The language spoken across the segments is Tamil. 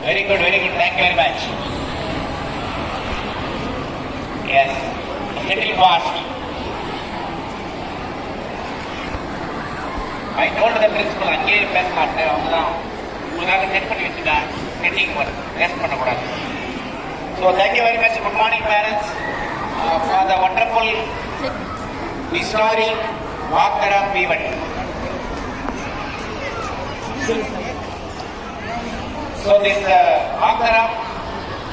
Very good, very good. Thank you very much. Yes, a little fast. I told the principal, அங்கேயே பேச மாட்டேன், அவங்க தான் உங்களுக்காக செட் பண்ணி வச்சுட்டேன், செட்டிங் வேஸ்ட் பண்ணக்கூடாது. So thank you very much. Good morning, parents, for the wonderful historic walk-around event. So this walk-around,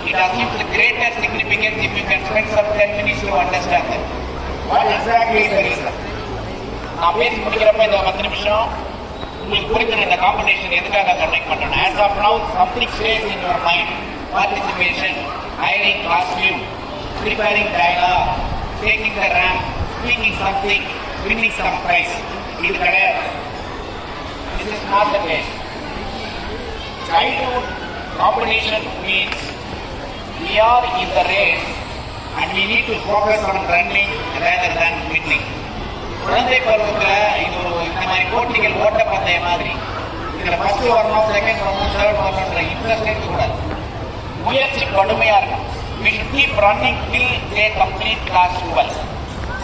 it has the greatest significance if you can spend some 10 minutes to understand it. What exactly is the reason? நான் பேசி முடிக்கிறப்ப இந்த 10 நிமிஷம் உங்களுக்கு புரிஞ்சுன இந்த காம்படிஷன் எதுக்காக கண்டக்ட் பண்றோம். As of now, something stays in your mind. Participation, hiring costume, preparing dialogue, taking the ramp, speaking something, winning some prize. இது கிடையாது. This is not the case. Childhood competition means we are in the race and we need to focus on running rather than winning. குழந்தை பருவத்தில் இது ஒரு இந்த மாதிரி போட்டிகள் ஓட்ட பந்தய மாதிரி இதில் ஃபர்ஸ்ட் வரணும், செகண்ட் வரணும், தேர்ட் வரணுன்ற இன்ட்ரெஸ்ட் இருக்கக்கூடாது. முயற்சி கடுமையாக இருக்கும். we should keep running till they complete class 12.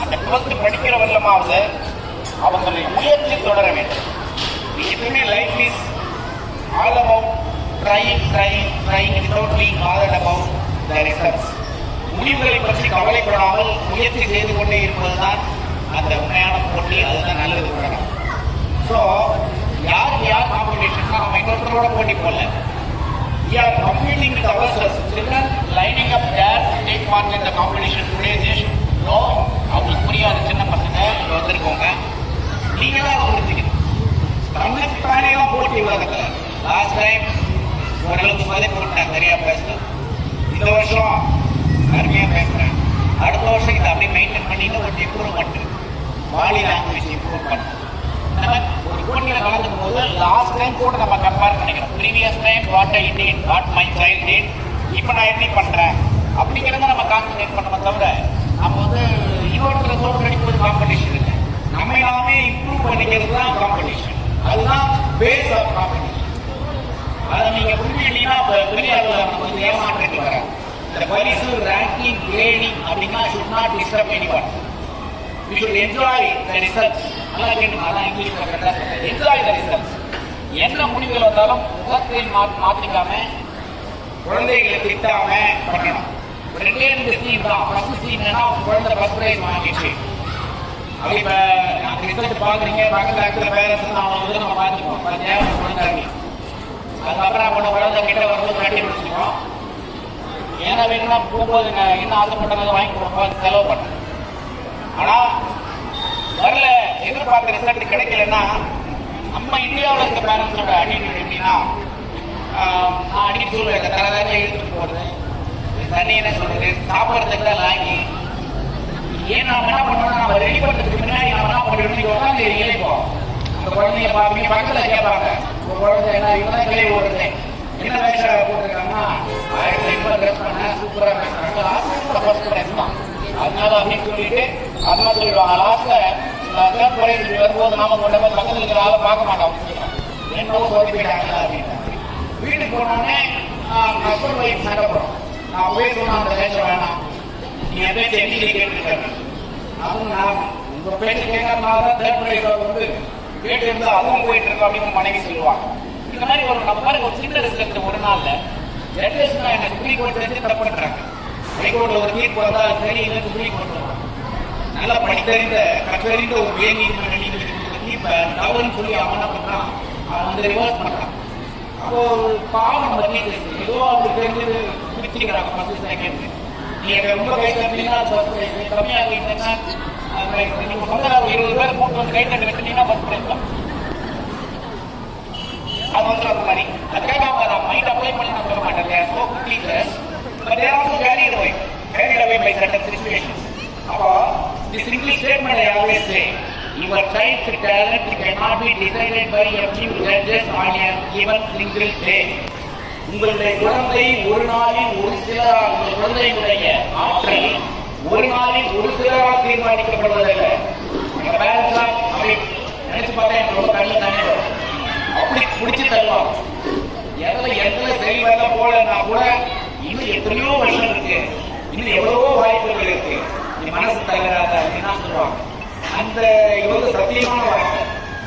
அந்த 12th படிக்கிற வரலமாவது அவங்களுடைய முயற்சி தொடர வேண்டும். எப்பவுமே life is all about trying without being bothered about the results. முடிவுகளை பற்றி கவலைப்படாமல் முயற்சி செய்து கொண்டே இருப்பதுதான் அந்த உண்மையான போட்டி. அதுதான் நல்லது உலகம். ஸோ யார் காம்படிஷன்னா நம்ம இன்னொருத்தரோட போட்டி போடல. we are competing with ourselves. Children lining up there to take part in the competition today. They should know. அவங்களுக்கு புரியாத சின்ன பசங்க இங்கே வந்திருக்கோங்க. நீங்க தான் புரிஞ்சுக்கணும். தமிழுக்கு தானேலாம் போட்டி உலகத்தில். லாஸ்ட் டைம் ஓரளவுக்கு மதிப்பு விட்டேன், சரியா பேசுறேன். இந்த வருஷம் அருமையாக பேசுகிறேன். அடுத்த வருஷம் இதை அப்படியே மெயின்டைன் பண்ணிட்டு ஒரு இம்ப்ரூவ்மெண்ட், பாடி லாங்குவேஜ் இம்ப்ரூவ் பண்ணணும். நம்ம ஒரு போட்டியில் கலந்துக்கும் போது லாஸ்ட் டைம் கூட நம்ம கம்பேர் பண்ணிக்கிறோம். Previous time what I did, what my child did, இப்போ நான் எப்படி பண்ணுறேன் அப்படிங்கிறத நம்ம கான்சன்ட்ரேட் பண்ணோமே தவிர நம்ம வந்து இன்னொருத்தர தோற்று அடிப்பது காம்படிஷன் இல்லை. நம்ம எல்லாமே இம்ப்ரூவ் பண்ணிக்கிறது தான் காம்படிஷன். அதுதான் பேஸ் ஆஃப் காம்படிஷன். அதை நீங்கள் புரிஞ்சுக்கிட்டீங்கன்னா பெரியாரில் நமக்கு வந்து ஏமாற்றங்கள் வராது. இந்த பரிசு, ரேங்கிங், கிரேடிங் அப்படின்னா should not disturb anyone. We should enjoy the results. நல்லா கேட்டுங்க, அதான் இங்கிலீஷ்ல கரெக்டாக சொல்றேன். Enjoy the results. என்ன முடிவுகள் வந்தாலும் முகத்தை மாற்றிக்காம குழந்தைகளை திட்டாம பண்ணணும். ரெண்டே 2 சீன் தான். ஃபர்ஸ்ட் சீன் என்னன்னா குழந்தை ஃபர்ஸ்ட் பிரைஸ் வாங்கிடுச்சு. அப்படி இப்போ நாங்கள் ரிசல்ட் பார்க்குறீங்க, பக்கத்தில் இருக்கிற பேரண்ட்ஸ் அவங்க வந்து நம்ம பார்த்துப்போம். குழந்தை அதுக்கப்புறம் அவங்க குழந்தை கிட்ட வரும்போது கட்டி பிடிச்சிருக்கோம். ஏன்னா வேணும்னா போகும்போது என்ன ஆசைப்பட்டதை வாங்கி கொடுப்போம், செலவு பண்ணணும். ஆனால் வரல எதிர்பார்க்குற ரிசல்ட் கிடைக்கலன்னா நம்ம இந்தியாவில் இருக்க பேரண்ட்ஸோட அடிக்ட் எப்படின்னா, நான் அடிக்கடி சொல்லுவேன், தரதாரியாக எடுத்துட்டு போகிறது, தண்ணி என்ன சொல்றது, சாப்பிட்றதுக்கு தான் லாங்கி. ஏன் நம்ம என்ன பண்ணோம்னா நம்ம ரெடி பண்ணுறதுக்கு முன்னாடி நம்ம என்ன பண்ணுறோம், உட்காந்து இழைப்போம். அந்த குழந்தைய பார்ப்பீங்க, பக்கத்தில் கேட்பாங்க, ஒரு குழந்தை என்ன இவங்க கிளை ஓடுறது, என்ன வயசு போட்டிருக்காங்கன்னா 1500 ட்ரெஸ் பண்ண சூப்பராக பேசுறாங்க, லாஸ்ட் ஃபர்ஸ்ட் ட்ரெஸ் தான். அதனால அப்படின்னு சொல்லிட்டு அதெல்லாம் சொல்லிடுவாங்க. லாஸ்ட்ல குறைஞ்சிட்டு வரும்போது நாம கொண்ட போது பக்கத்தில் இருக்கிற ஆளை பார்க்க மாட்டோம். என்னவோ சோதி போயிட்டாங்க அப்படின்னு வீட்டுக்கு போனோடனே ஹஸ்பண்ட் ஒய்ஃப் சண்டை போடுறோம். நான் போய் சொன்ன அந்த பேச வேணாம், நீ என் பேச்சு எப்படி கேட்டுருக்காங்க, அதுவும் நான் உங்க பேச்சு கேட்கறதுனால தான் தேர்ட் பிரைஸ் வந்து கேட்டு இருந்து அதுவும் போயிட்டு இருக்கோம் அப்படின்னு மனைவி சொல்லுவாங்க. இந்த மாதிரி ஒரு நம்ம மாதிரி ஒரு சின்ன ரிசல்ட் ஒரு நாள்ல ஜெனரேஷன் என்ன சுப்ரீம் கோர்ட் தெரிஞ்சு தப்பு பண்றாங்க. ஹைகோர்ட்ல ஒரு தீர்ப்பு வந்தா சரி இல்லை சுப்ரீம் கோர்ட் நல்லா படித்தறிந்த கற்றறிந்த ஒரு உயர் நீதிமன்ற தீர்ப்பை தவறுன்னு சொல்லி அவன் என்ன பண்றான், அவன் வந்து ரிவர்ஸ் பண்றான். அப்போ பாவம் நம்ம டீச்சர்ஸ் ஏதோ அவங்களுக்கு தெரிஞ்சது பிடிச்சிக்கிறாங்க. ஃபர்ஸ்ட் செகண்ட் நீங்க ரொம்ப கை தட்டினா கம்மியாக இருந்தீங்கன்னா நீங்க சொந்த 20 பேர் கூட்டு வந்து கை தட்டி வச்சுட்டீங்கன்னா ஃபர்ஸ்ட் பிரைஸ் தான். அது வந்து அந்த மாதிரி அதுக்காக அவங்க நான் மைண்ட் அப்ளை பண்ணி நான் சொல்ல மாட்டேன். So teachers but they are also carried away by certain situations. அப்போ this English statement I always say, your child's talent cannot be decided by a few judges on a given single day. உங்களுடைய குழந்தை ஒரு நாளில் ஒரு சிலரால், உங்கள் குழந்தைகளுடைய ஆற்றல் ஒரு நாளில் ஒரு சிலரால் தீர்மானிக்கப்படுவதில்லை. எங்க பேரண்ட்ஸ்லாம் அப்படி நினைச்சு பார்த்தா எனக்கு ரொம்ப தண்ணி அப்படி பிடிச்சி தருவாங்க. எதுல சரி வரல போலன்னா கூட இன்னும் எத்தனையோ வருஷம் இருக்கு, இன்னும் எவ்வளவோ வாய்ப்புகள் இருக்கு, நீ மனசு தகராத அப்படின்னா சொல்லுவாங்க. அந்த இவங்க சத்தியமான வாய்ப்பு.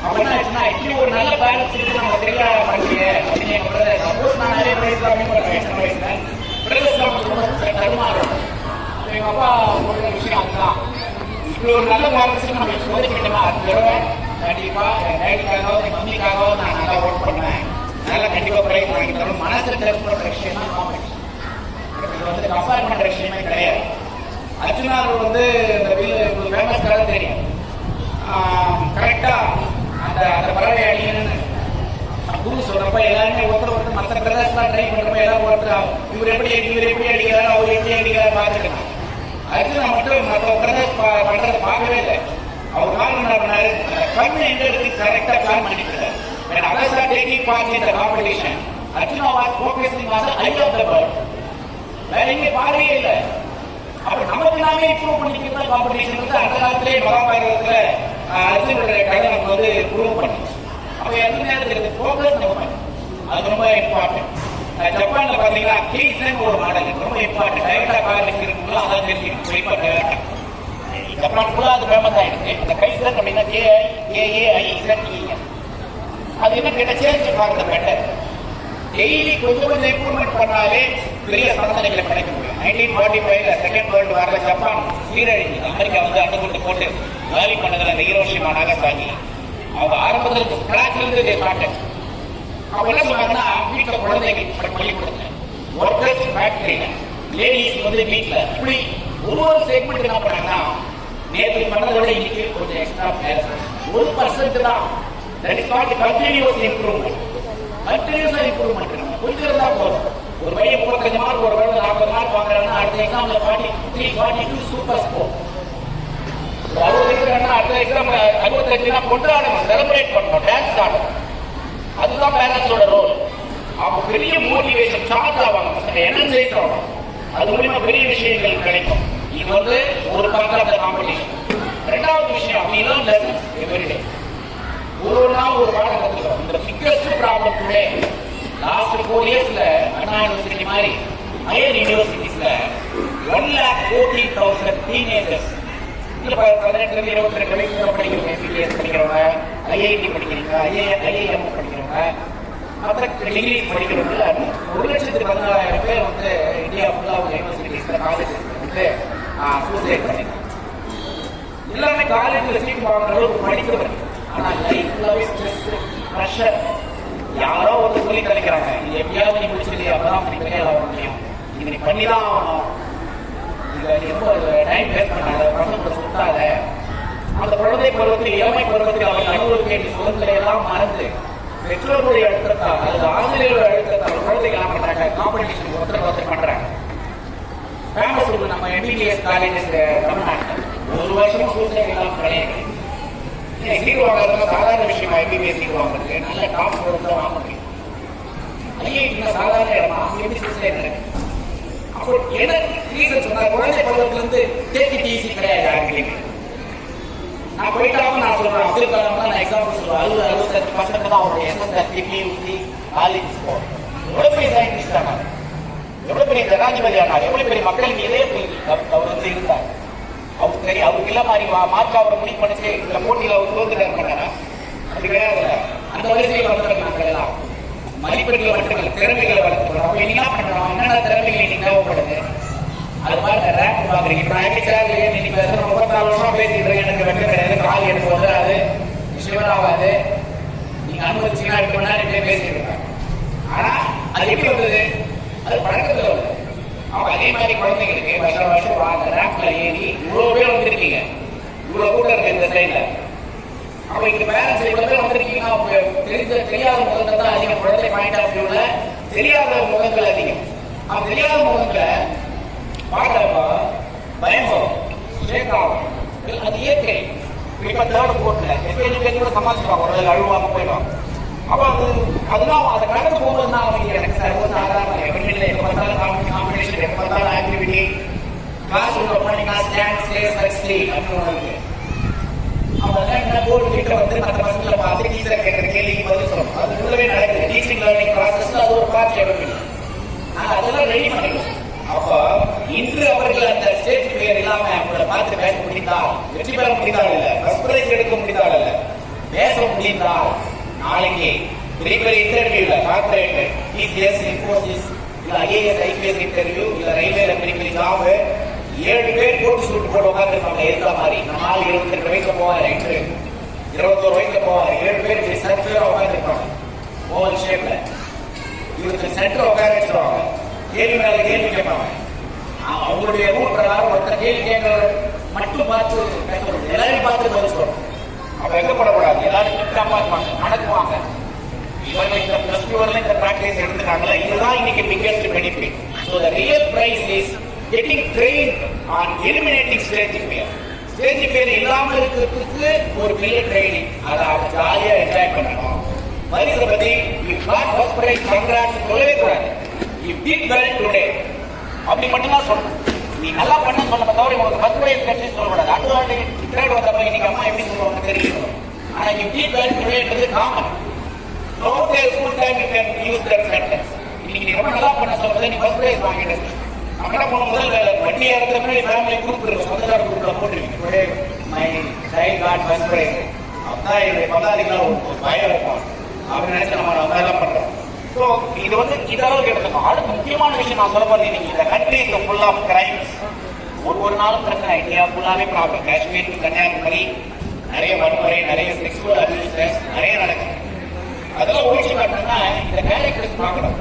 அப்ப என்ன ஆச்சுன்னா இப்படி ஒரு நல்ல பேலன்ஸ் இருக்கு நம்ம சரியா பண்ணீங்க அப்படின்னு எங்க பிரதர். சப்போஸ் நான் நிறைய பேசலாம் தருமாறும் எங்க அப்பா சொல்ற விஷயம் அதுதான். இப்படி ஒரு நல்ல பேலன்ஸ் நம்ம சோதிக்கிட்டோமா அது கண்டிப்பா என் டேடிக்காகவோ என் மம்மிக்காகவோ நான் நல்லா ஒர்க் பண்ணேன், நல்லா கண்டிப்பா பிரைஸ் வாங்கி தரணும். மனசு டெஸ்ட் பண்ற விஷயம் தான் காம்படிஷன். இது வந்து கம்பேர் பண்ற விஷயமே கிடையாது. அர்ஜுனார் வந்து இந்த வீடு ஃபேமஸ் கதை தெரியும். கரெக்டா அந்த அந்த பறவை அடிக்கணும்னு குரு சொல்றப்ப எல்லாருமே ஒருத்தர் மற்ற பிரதர்ஸ்லாம் ட்ரை பண்றப்ப எல்லாரும் ஒருத்தர் இவர் எப்படி அடிக்கிறாரு அவர் எப்படி அடிக்கிறாரு பார்த்துக்கலாம். அர்ஜுனா மட்டும் மற்ற பிரதர்ஸ் பண்றதை பார்க்கவே இல்லை. அவர் நாள் என்ன பண்ணாரு, கண் எங்களுக்கு கரெக்டா பிளான் பண்ணிட்டு others are taking part in the competition. Arjuna was focusing on the eye of the bird. வேற எங்க பார்வையே இல்லை. அப்ப நமக்கு நாமே இம்ப்ரூவ் பண்ணிக்கிற காம்படிஷன் வந்து அந்த காலத்திலே மகாபாரதத்துல அர்ஜுனுடைய கதை நமக்கு வந்து ப்ரூவ் பண்ணி. அப்ப எந்த நேரத்துக்கு ஃபோக்கஸ் நம்ம பண்ணி அது ரொம்ப இம்பார்ட்டன்ட். ஜப்பான்ல பாத்தீங்கன்னா கெய்சன் ஒரு மாடல் ரொம்ப இம்பார்ட்டன்ட். டைரக்டா காலேஜ் இருக்கும்போது அதான் தெரிஞ்சுக்கணும். குறிப்பா ஜப்பான் ஃபுல்லா அது ஃபேமஸ் ஆயிடுச்சு. இந்த கைசன் அப்படின்னா KAIZEN. அது என்ன கேட்ட சேஞ்ச் பார்க்க பெட்டர். டெய்லி கொஞ்சம் இம்ப்ரூவ்மெண்ட் பண்ணாலே பெரிய சாதனைகளை படைக்க முடியும். 1945 செகண்ட் வேர்ல்டு வார்ல ஜப்பான் சீரழிஞ்சு அமெரிக்கா வந்து அண்டுகொண்டு போட்டு வேலி பண்ணதுல அந்த ஹிரோஷிமா நாகசாகி அவங்க ஆரம்பத்தில் ஸ்கிராச்ல இருந்து ஸ்டார்ட். அவங்க என்ன சொன்னாங்கன்னா வீட்டுல குழந்தைகள் பள்ளி கொடுங்க, ஒர்க்கர்ஸ் ஃபேக்டரியில, லேடிஸ் வந்து வீட்டுல, இப்படி ஒவ்வொரு செக்மெண்ட் என்ன பண்ணாங்கன்னா நேற்று பண்ணதை விட இன்னைக்கு கொஞ்சம் எக்ஸ்ட்ரா 1% தான். That is called continuous improvement. Continuous improvement. கொஞ்சம் இருந்தா போதும். ஒரு பையன் 35 மார்க் ஒரு வேலை 40 மார்க் வாங்குறாங்கன்னா அடுத்த எக்ஸாம்ல 43, 42 சூப்பர் ஸ்கோர். 60 அடுத்த எக்ஸாம்ல 65 கொண்டாடணும், செலிப்ரேட் பண்ணணும், டான்ஸ் ஆடணும். அதுதான் பேரண்ட்ஸோட ரோல். அவங்க பெரிய மோட்டிவேஷன் சார்ஜ் ஆவாங்க, எனர்ஜைஸ் ஆகும். அது மூலமா பெரிய விஷயங்கள் கிடைக்கும். இது வந்து ஒரு பார்ட் ஆஃப் தி காம்படிஷன். ரெண்டாவது விஷயம் அப்படின்னா லெசன்ஸ் எவ்ரிடே. ஒரு நாள் ஒரு பாடம் கத்துக்கிறோம். இந்த பிக்கஸ்ட் ப்ராப்ளம் டுடே லாஸ்ட் 4 இயர்ஸ்ல அண்ணா யூனிவர்சிட்டி மாதிரி ஹையர் யூனிவர்சிட்டிஸ்ல 1,14,000 டீனேஜர்ஸ் 18-22 வயசுல படிக்கிறவங்க, MBBS படிக்கிறவங்க, IIT படிக்கிறவங்க, IIM படிக்கிறவங்க, மற்ற டிகிரிஸ் படிக்கிறவங்க 1,14,000 பேர் வந்து இந்தியா ஃபுல்லா யூனிவர்சிட்டிஸ்ல காலேஜஸ் வந்து சூசைட் பண்ணிருக்காங்க. எல்லாமே காலேஜ்ல சீட் வாங்குற அளவுக்கு படிக்கிறவங்க. ஆனா லைஃப்லவே ஸ்ட்ரெஸ், பிரஷர், யாரோ ஒரு சொல்லி கலைக்கிறாங்க, இது எப்படியாவது நீ முடிச்சிருக்கே அப்பதான் நீ பெரிய ஆக முடியும், இது நீ பண்ணிதான் ஆகணும், இது ரொம்ப டைம் வேஸ்ட் பண்ணாத, பசங்களை சுத்தாத. அந்த குழந்தை பருவத்தில் இளமை பருவத்தில் அவர்கள் அனுபவிக்க வேண்டிய சுதந்திரம் எல்லாம் மறந்து பெற்றோர்களுடைய அழுத்தத்தால் அல்லது ஆசிரியர்களுடைய அழுத்தத்தால் குழந்தைகள் என்ன பண்றாங்க, காம்படிஷன் ஒருத்தர் பண்றாங்க. ஃபேமஸ் இருக்கு நம்ம MBBS காலேஜஸ் தமிழ்நாட்டில். ஒரு வருஷமும் சூசைட் எல்லாம் கிடையாது. சீட் வாங்குறது சாதாரண விஷயமா? MBBS சீட் வாங்குறது நல்ல டாப் பொருள் வாங்க முடியும். IIT சாதாரண இடமா எப்படி சூசைட் நடக்குது? அப்போ என்ன ரீசன் சொன்னா, குழந்தை பருவத்துல இருந்து டேக் இட் ஈஸி கிடையாது யாருக்குமே. நான் போயிட்டாலும் நான் சொல்றேன், அப்துல் கலாம் தான் நான் எக்ஸாம்பிள் சொல்றேன். 60-65% தான் அவருடைய SSR, PUC, காலேஜ் ஸ்கோர். எவ்வளவு பெரிய சயின்டிஸ்ட் ஆனார், எவ்வளவு பெரிய ஜனாதிபதி ஆனார், எவ்வளவு பெரிய மக்களுக்கு இதே அவர் வந்து இருந்தார். அவருக்கு தெரியும், அவருக்கு இல்ல மாதிரி மார்க் அவரை முடிவு பண்ணிச்சு இந்த போட்டியில அவர் தோல்விதான் பண்ணாரா? அது கிடையாது. அந்த வயசுல வளர்த்துறாங்க எல்லாம் மதிப்பெண்களை வளர்த்துக்கல, திறமைகளை வளர்த்துக்கணும். அப்ப என்ன பண்றோம், என்னென்ன திறமைகள் இன்னைக்கு தேவைப்படுது அது மாதிரி ரேங்க் பாக்குறீங்க. இப்ப நான் எப்படி இன்னைக்கு 34 வருஷம் பேசிட்டு எனக்கு வெட்ட கிடையாது, கால் எனக்கு வந்துடாது, சிவராகாது, நீங்க அனுமதிச்சீங்கன்னா 8 மணி நேரம் பேசிட்டு இருக்காங்க. ஆனா அது எப்படி வந்தது? அது பழக்கத்துல வருது. அவங்க அதே மாதிரி குழந்தைங்களுக்கு வருஷம் வாங்க ரேங்க்ல ஏறி இவ்வளவு பேர் வந்திருக்கீங்க, இவ்வளவு கூட்டம் இருக்கு இந்த சைட்ல. அப்ப இங்க பேரண்ட்ஸ் இவ்வளவு பேர் வந்திருக்கீங்கன்னா அவங்க தெரியாத முகங்கள் தான் அதிகம். குழந்தை பாயிண்ட் ஆஃப் வியூல தெரியாத முகங்கள் அதிகம். அவங்க தெரியாத முகங்களை பாக்குறப்ப பயம் வரும், ஷேக் ஆகும். அது இயற்கை. இப்ப தேர்ட் போர்ட்ல எப்பயும் கூட சமாளிச்சுவாங்க, ஒரு அழுவாங்க போயிடுவாங்க. அப்ப அதுதான் அதை கடந்து போகும்போது தான் அவங்க எனக்கு சாதாரண எப்படின்னு எப்ப பார்த்தாலும் காம்படிஷன், எப்ப பார்த்தாலும் ஆக்டிவிட்டி, கிளாஸ் உள்ள போனீங்கன்னா ஸ்டாண்ட் ஸ்டே சக்ஸ்லி அப்படின்னு அவங்க போர்டு கிட்ட வந்து மற்ற பசங்களை பார்த்து டீச்சரை கேட்கிற கேள்விக்கு பதில் சொல்லணும். அது உள்ளவே நடக்குது. டீச்சிங்ல லேர்னிங் ப்ராசஸ்ல அது ஒரு பார்ட் எவர்கிரீன். நாங்க அதெல்லாம் ரெடி பண்ணிடுவோம். அப்போ இன்று அவர்கள் அந்த ஸ்டேஜ் பிளேயர் இல்லாம அவங்களை பார்த்து பேச முடிந்தால், வெற்றி பெற முடிந்தால் இல்ல, ஃபர்ஸ்ட் பிரைஸ் எடுக்க முடிந்தால் இல்ல, பேச முடிந்தால் நாளைக்கு பெரிய பெரிய இன்டர்வியூல கார்பரேட் டிசிஎஸ், இன்ஃபோசிஸ், இல்ல ஐஏஎஸ் ஐபிஎஸ் இன்டர்வியூ, இல்ல ரயில்வேல பெரிய பெரிய ஜாப் 7 பேர் போட்டு சூட்டு போட்டு உட்காந்துருப்பாங்க. இருக்கிற மாதிரி நம்ம ஆள் 22 வயசுல போவார், 21 வயசுல போவார், 7 பேர் சென்டர் உட்காந்துருப்பாங்க. ஓவர் ஷேப்ல இவருக்கு சென்டர் உட்கார வச்சிருவாங்க. கேள்வி மேல கேள்வி கேட்பாங்க. அவங்களுடைய ரூல் பிரகாரம் ஒருத்தர் கேள்வி கேட்கறது மட்டும் பார்த்து பேசணும், எல்லாரையும் பார்த்து பதில் சொல்லணும். அப்ப எங்கப்படக்கூடாது, எல்லாரும் கிட்டமா இருப்பாங்க, நடக்குவாங்க. இவங்க இந்த பிளஸ் டூ வரல இந்த பிராக்டிஸ் எடுத்துக்காங்கல்ல, இதுதான் இன்னைக்கு biggest benefit. So the real prize is getting trained on eliminating stage fear. Stage fear இல்லாமல் இருக்கிறதுக்கு ஒரு பெரிய ட்ரைனிங், அதை ஜாலியா என்ஜாய் பண்ணணும். பரிசை பத்தி you got first prize, congrats சொல்லவே கூடாது. You did well today அப்படி மட்டும்தான் சொல்லணும். நீ நல்லா பண்ண சொன்ன தவிர உங்களுக்கு ஃபர்ஸ்ட் பிரைஸ் கிடைச்சு சொல்லக்கூடாது. அடுத்த வாட்டி தேர்ட் வந்தப்ப இன்னைக்கு அம்மா எப்படி சொல்லுவாங்க தெரியும். ஆனா you did well today common. Throughout the school time you can use that sentence. இன்னைக்கு நீ ரொம்ப நல்லா பண்ண சொல்றது நீ ஃபர்ஸ்ட் பிரைஸ் வாங்கிட்டு அக்கட போன முதல் வேலை வண்டி ஏறதுக்கு முன்னாடி ஃபேமிலி குரூப் இருக்கு, சொந்தக்கார குரூப்ல போட்டுருக்கீங்க my child got first prize. அப்பதான் என்னுடைய பதாதிகள் ஒரு பயம் இருக்கும் அப்படின்னு நினைச்சு நம்ம அதெல்லாம் பண்றோம். ஸோ இது வந்து இதளவுக்கு எடுத்துக்கணும். அடுத்த முக்கியமான விஷயம் நான் சொல்ல போறது, நீங்க இந்த country is full of crimes. ஒரு நாளும் பிரச்சனை. இந்தியா ஃபுல்லாவே ப்ராப்ளம். காஷ்மீர் டு கன்னியாகுமரி நிறைய வன்முறை, நிறைய செக்ஷுவல் அபியூசஸ் நிறைய நடக்குது. அதெல்லாம் ஒழிச்சு காட்டணும்னா இந்த கேரக்டர்ஸ் பார்க்கணும்.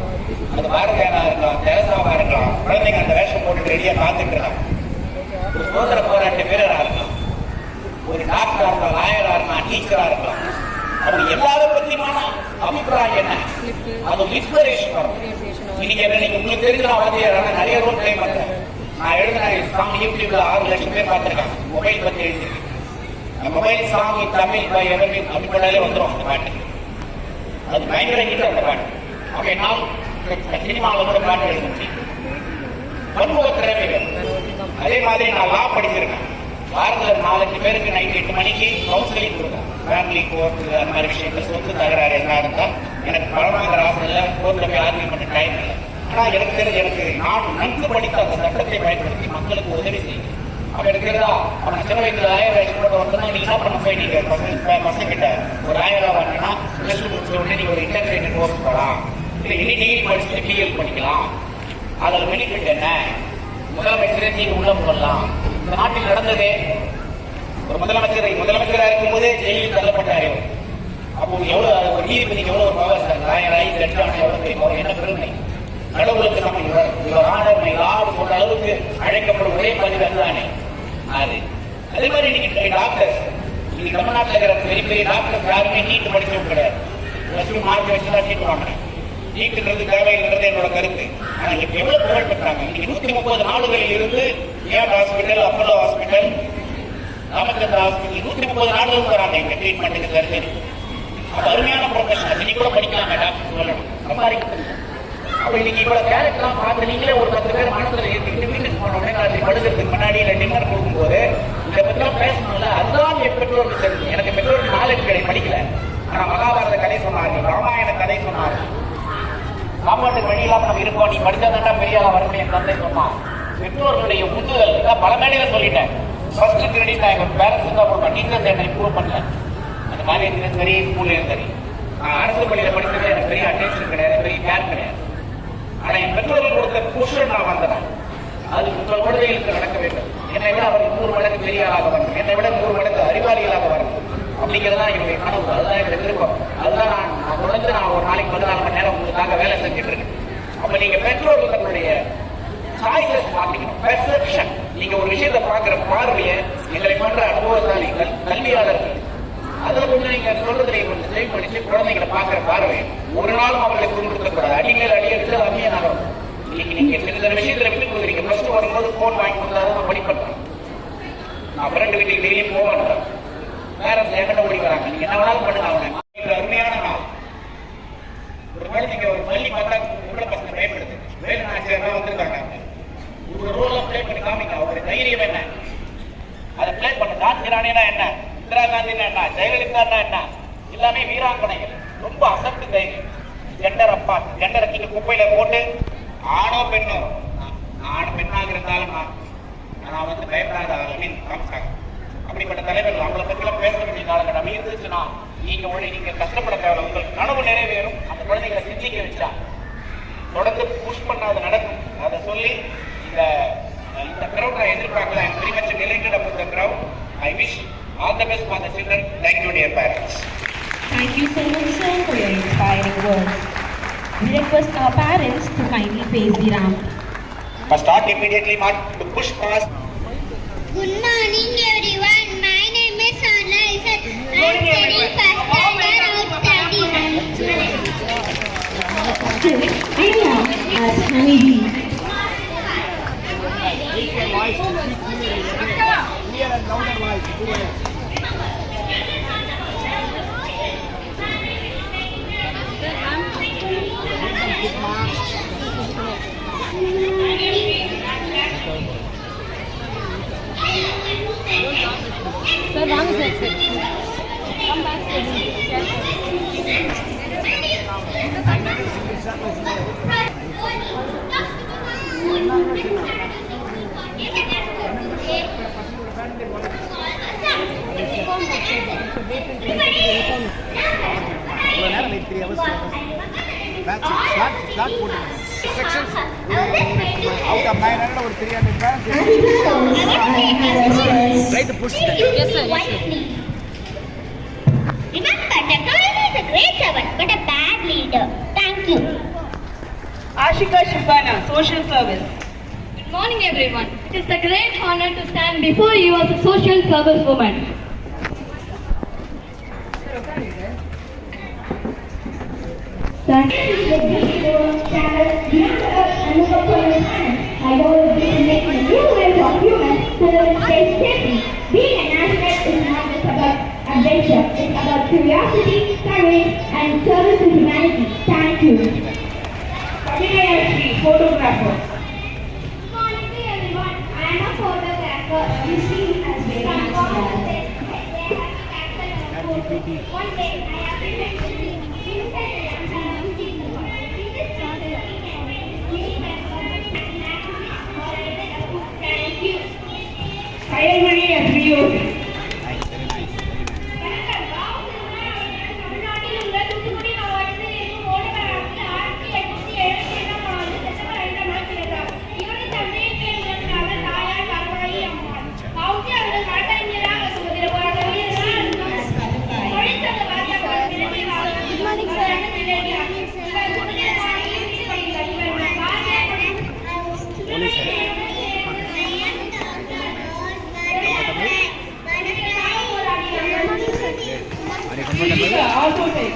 அது பாரதியாரா இருக்கலாம், தேசாவா இருக்கலாம், குழந்தைங்க அந்த வேஷம் போட்டு ரெடியா காத்துட்டு இருக்காங்க. ஒரு சுதந்திர போராட்ட வீரரா இருக்கலாம், ஒரு டாக்டரா இருக்கலாம், லாயரா இருக்கலாம், டீச்சரா இருக்கலாம். அவங்க எல்லாரை பத்தியுமான அபிப்பிராயம் என்ன, அது இன்ஸ்பிரேஷன் வரும். இன்னைக்கு நீங்க உங்களுக்கு தெரிஞ்ச வாத்தியாரான நிறைய ரோல் ட்ரை பண்றேன். நான் எழுதின சாங் யூடியூப்ல 6 லட்சம் பேர் பார்த்திருக்காங்க. மொபைல் பத்தி எழுதிருக்கு. Mobile song Tamil by evergreen அப்படி பண்ணாலே வந்துடும் அந்த பாட்டு. அது பயங்கர ஹிட் அந்த பாட்டு. அப்ப என்னால் சினிமாவில் கூட பாட்டு எழுத முடியும். பன்முக திறமைகள். அதே மாதிரி நான் லா படிச்சிருக்கேன். வாரத்தில் 4-5 பேருக்கு நைட் 8 மணிக்கு கவுன்சிலிங் கொடுத்தேன். ஃபேமிலி கோர்ட் அந்த மாதிரி விஷயங்கள், சொத்து தகராறு என்ன இருந்தா எனக்கு பணம் வாங்குற ஆசை இல்லை, கோர்ட்ல போய் ஆர்கியூ பண்ண டைம் இல்லை. ஆனா எனக்கு தெரிஞ்ச எனக்கு நான் நன்கு படித்த அந்த சட்டத்தை பயன்படுத்தி மக்களுக்கு உதவி செய்யும். அப்ப எனக்கு தெரியுதா அவன் சின்ன வயசுல 1000 வயசு கூட வந்தா நீங்க என்ன பண்ண போய் நீங்க பசங்க கிட்ட ஒரு 1000 வாங்கினா பிளஸ் டூ முடிச்ச உடனே நீங்க ஒரு இன்டர்கிரேட்டட் கோர்ஸ் போகலாம், இல்லை இனி டிகிரி படிச்சுட்டு பிஎல் பண்ணிக்கலாம். அதில் பெனிஃபிட் என்ன, முதலமைச்சரே நீங்க உள்ள போடலாம். இந்த நாட்டில் நடந்ததே ஒரு முதலமைச்சராக இருக்கும் போதே ஜெயிலில் தள்ளப்பட்டாரு. அப்போ எவ்வளவு ஒரு நீதிபதிக்கு எவ்வளவு ஒரு பவர் சார், 1000 ஜட்ஜான எவ்வளவு என்ன பெருமை. கடவுளுக்கு நம்ம இவர் ஆர்டர் யாரு சொல்ற அளவுக்கு அழைக்கப்படும் ஒரே பதிவு அதுதானே. அதே மாதிரி இன்னைக்கு டாக்டர்ஸ், இன்னைக்கு தமிழ்நாட்டில் இருக்கிற பெரிய பெரிய டாக்டர்ஸ் யாருமே நீட் படிச்சவங்க கிடையாது. +2 மார்க் வச்சுதான் நீட் வாங்குறேன். நீட்டுன்றது தேவைங்கிறது என்னோட கருத்து. ஆனா இப்ப எவ்வளவு புகழ் பெற்றாங்க. இன்னைக்கு 130 நாடுகளில் இருந்து AR hospital, Apollo hospital, Ramachandra hospital 130 நாடுகளும் வராங்க இங்க ட்ரீட்மெண்ட்டுக்கு சர்ஜரி. அப்ப அருமையான ப்ரொஃபஷனல். இன்னைக்கு கூட படிக்கலாங்க டாக்டர் சொல்லணும், சம்பாதிக்க. அப்ப இன்னைக்கு இவ்வளவு கேரக்டர்லாம் பார்த்து நீங்களே ஒரு 10 பேர் மனசுல ஏற்றிட்டு வீட்டுக்கு போன உடனே ராத்திரி படுக்கிறதுக்கு முன்னாடி இல்லை டின்னர் கொடுக்கும்போது இதை பத்திலாம் பேசணும்ல. அதுதான் என் பெற்றோருக்கு தெரிஞ்சு. எனக்கு பெற்றோருக்கு நாலேஜ் கிடையாது, படிக்கல. ஆனா மகாபாரத கதை சொன்னார்கள், ராமாயண கதை சொன்னார்கள். சாப்பாட்டுக்கு வழி இல்லாம நம்ம இருக்கோம், நீ படிச்சாதான் பெரிய ஆளா வரணும் என் தந்தை சொன்னான். பெற்றோர்களுடைய உந்துதல் பல மேடையில சொல்லிட்டேன். ஃபர்ஸ்ட் கிரெடிட் நான் எங்க பேரண்ட்ஸ் தான் கொடுப்பேன். டீச்சர்ஸ் என்ன இம்ப்ரூவ் பண்ணல. அந்த மாதிரி இருக்கிறது சரி, ஸ்கூல்லையும் சரி. நான் அரசு பள்ளியில படித்தது எனக்கு பெரிய அட்டென்ஷன் கிடையாது, பெரிய கேர் கிடையாது. ஆனா என் பெற்றோர்கள் கொடுத்த புஷன் நான் வந்தேன். அது உங்கள் குழந்தைகளுக்கு நடக்க வேண்டும். என்னை விட அவர் 100 மடங்கு பெரிய ஆளாக வரணும், என்னை விட 100 மடங்கு அறிவாளிகளாக வரணும் அப்படிங்கிறதா என்னுடைய கனவு. அதுதான் என்னுடைய விருப்பம். அதுதான் நான் தொடர்ந்து ஒரு நாளைக்கு 14 மணி நேரம் உங்களுக்காக வேலை செஞ்சுட்டு இருக்கேன். அப்ப நீங்க பெற்றோர்கள் தன்னுடைய சாய்ஸஸ் மாத்திக்கணும். பெர்செப்ஷன், நீங்க ஒரு விஷயத்தை பார்க்கிற பார்வையை எங்களை போன்ற அனுபவசாலிகள், கல்வியாளர்கள், அதுல கொஞ்சம் நீங்க சொல்றதுல கொஞ்சம் சேவ் பண்ணிச்சு குழந்தைங்களை பார்க்கிற பார்வை ஒரு நாளும் அவர்களுக்கு துன்புறுத்தக்கூடாது. அடிமையில் அடி எடுத்து அம்மையை நகரும். இன்னைக்கு நீங்க சில விஷயத்துல விட்டு கொடுக்குறீங்க. +2 வரும்போது போன் வாங்கி கொடுத்தாதான் நான் படிப்பேன். நான் ஃப்ரெண்டு வீட்டுக்கு டெய்லியும் போவேன். பேரண்ட்ஸ் என்கிட்ட ஓடி வராங்க, நீங்க என்ன வேணாலும் பண்ணுங்க. அவங்க அருமையான நாள். ஒரு மாதிரி நீங்க ஒரு பள்ளி பார்த்தா உள்ள பசங்க பயப்படுது. வேலை ஆசிரியர் வந்திருக்காங்க. ஒரு ரோல பிளே பண்ணி காமிங்க. அவருடைய தைரியம் என்ன, அதை பிளே பண்ண. காந்திராணினா என்ன, இந்திரா காந்தினா என்ன, ஜெயலலிதா என்ன, எல்லாமே வீராங்கனைகள். ரொம்ப அசட்டு தைரியம். ஜெண்டர் அப்பா ஜெண்டரை தூக்கி குப்பையில போட்டு ஆணோ பெண்ணோ ஆண் பெண்ணாக இருந்தாலும் நான் வந்து பயப்படாத அப்படின்னு காமிச்சாங்க. அப்படிப்பட்ட தலைவர்கள் அவங்களை பற்றிலாம் பேச வேண்டிய காலகட்டம் இருந்துச்சுன்னா நீங்க கஷ்டப்பட தேவை, உங்கள் கனவு நிறைவேறும். அந்த குழந்தைகளை சிந்திக்க வச்சா தொடர்ந்து புஷ் பண்ணாத நடக்கும். அதை சொல்லி இந்த crowd I எதிர்பார்க்கல. I am very much delighted about the crowd. I wish all the best for the children. Thank you, dear parents. Thank you so much, sir, for your inspiring words. We request our parents to kindly face the ramp. Must start immediately, not to push past. Good morning, everyone. My name is Anna. I am studying first standard of Anya as Honeybee. Sir, one second. Come back to me. Sections out of 900 or 300 grams. Try to push them. Yes, sir. Yes, sir. Remember, technology is a great servant but a bad leader. Thank you. Ashika Shibana, Social Service. Good morning, everyone. It is a great honor to stand before you as a social service woman. Thank you. I go to make a new way for humans to live in space safely. Being an astronaut is not just about adventure. It's about curiosity, courage, and service to humanity. Thank you. Abhinayashri, photographer. Good morning to everyone. I am a photographer. You see me as very much one day I have been mentioning Thank you. Kayalmani SBO. தமிழ்நாட்டில் உள்ள தூத்துக்குடி மாவட்டத்தில் இருக்கும் ஓடவராத்தில் 1877 செப்டம்பர் 5 பிறந்தார். இவரது தந்தையின் பேர் முதற்காக தாயார் கார்வாயி அம்மாள். மௌசி அவர்கள் வழக்கறிஞராக சுதந்திர போராட்ட வீரராக தொழிற்சங்க பாதுகாப்பு Also take.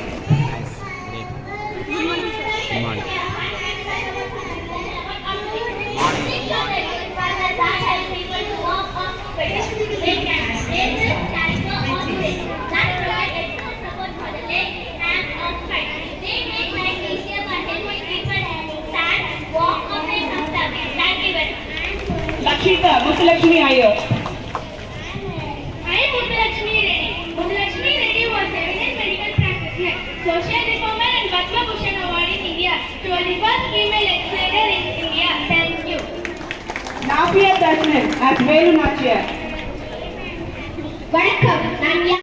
Lakshita, Muthulakshmi Iyer. I am Muthulakshmi Reddy. Muthulakshmi Reddy was eminent medical practitioner, social reformer and Padma Bhushan Award in India. She was the first female legislator in India. Thank you. Navya Darshan as Velu Nachiyar. வணக்கம். நான்